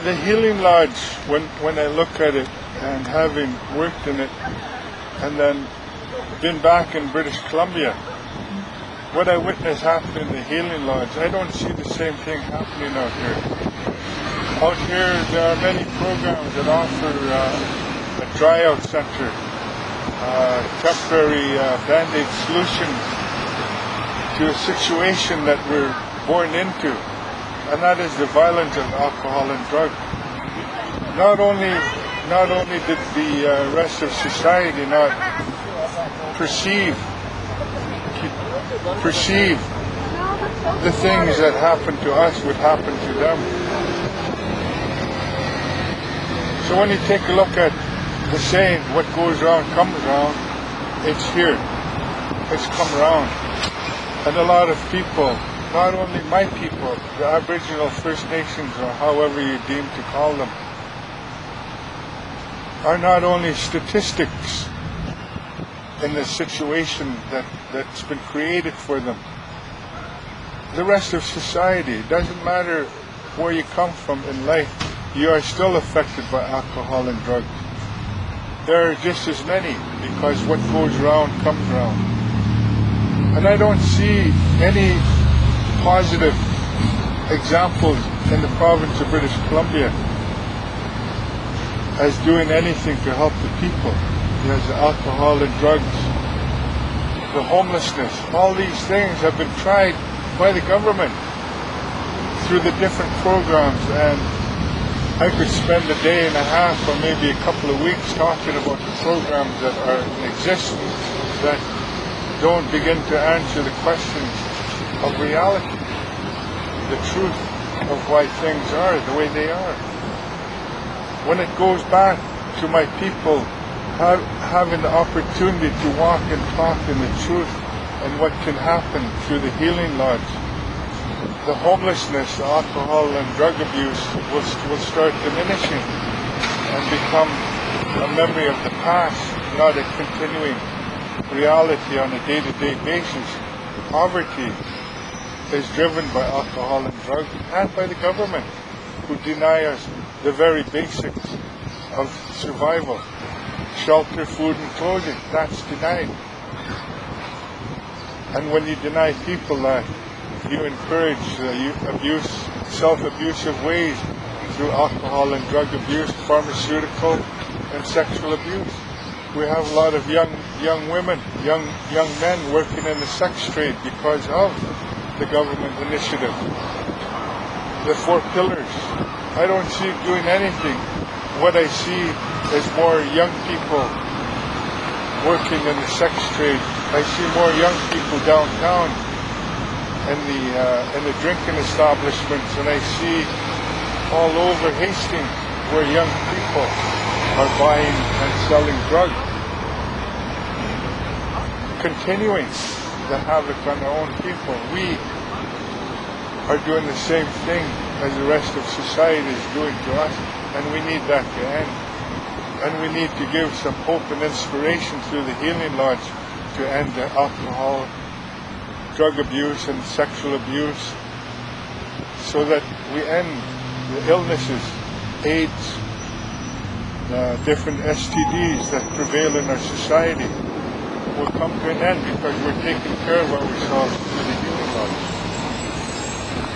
The Healing Lodge, when I look at it and having worked in it and then been back in British Columbia, what I witness happen in the Healing Lodge, I don't see the same thing happening out here. Out here, there are many programs that offer a dry-out center, temporary band-aid solution to a situation that we're born into, and that is the violence of alcohol and drug. Not only did the rest of society not perceive the things that happen to us would happen to them. So when you take a look at the saying, what goes around comes around, it's here. It's come around. And a lot of people, not only my people, the Aboriginal First Nations, or however you deem to call them, are not only statistics in the situation that's been created for them. The rest of society, it doesn't matter where you come from in life, you are still affected by alcohol and drugs. There are just as many, because what goes around comes around. And I don't see any positive examples in the province of British Columbia as doing anything to help the people. There's alcohol and drugs, the homelessness, all these things have been tried by the government through the different programs, and I could spend a day and a half or maybe a couple of weeks talking about the programs that are in existence that don't begin to answer the questions of reality, the truth of why things are the way they are. When it goes back to my people having the opportunity to walk and talk in the truth and what can happen through the Healing Lodge, the homelessness, the alcohol and drug abuse will start diminishing and become a memory of the past, not a continuing reality on a day-to-day basis. Poverty is driven by alcohol and drugs and by the government, who deny us the very basics of survival. Shelter, food and clothing, that's denied. And when you deny people that, you encourage abuse, self-abusive ways through alcohol and drug abuse, pharmaceutical and sexual abuse. We have a lot of young women, young men working in the sex trade because of the government initiative. The 4 pillars, I don't see it doing anything. What I see is more young people working in the sex trade. I see more young people downtown in the drinking establishments, and I see all over Hastings where young people are buying and selling drugs, continuing the havoc on our own people. We are doing the same thing as the rest of society is doing to us, and we need that to end. And we need to give some hope and inspiration through the Healing Lodge to end the alcohol, drug abuse and sexual abuse, so that we end the illnesses, AIDS, the different STDs that prevail in our society will come to an end because we're taking care of ourselves through the Healing Lodge.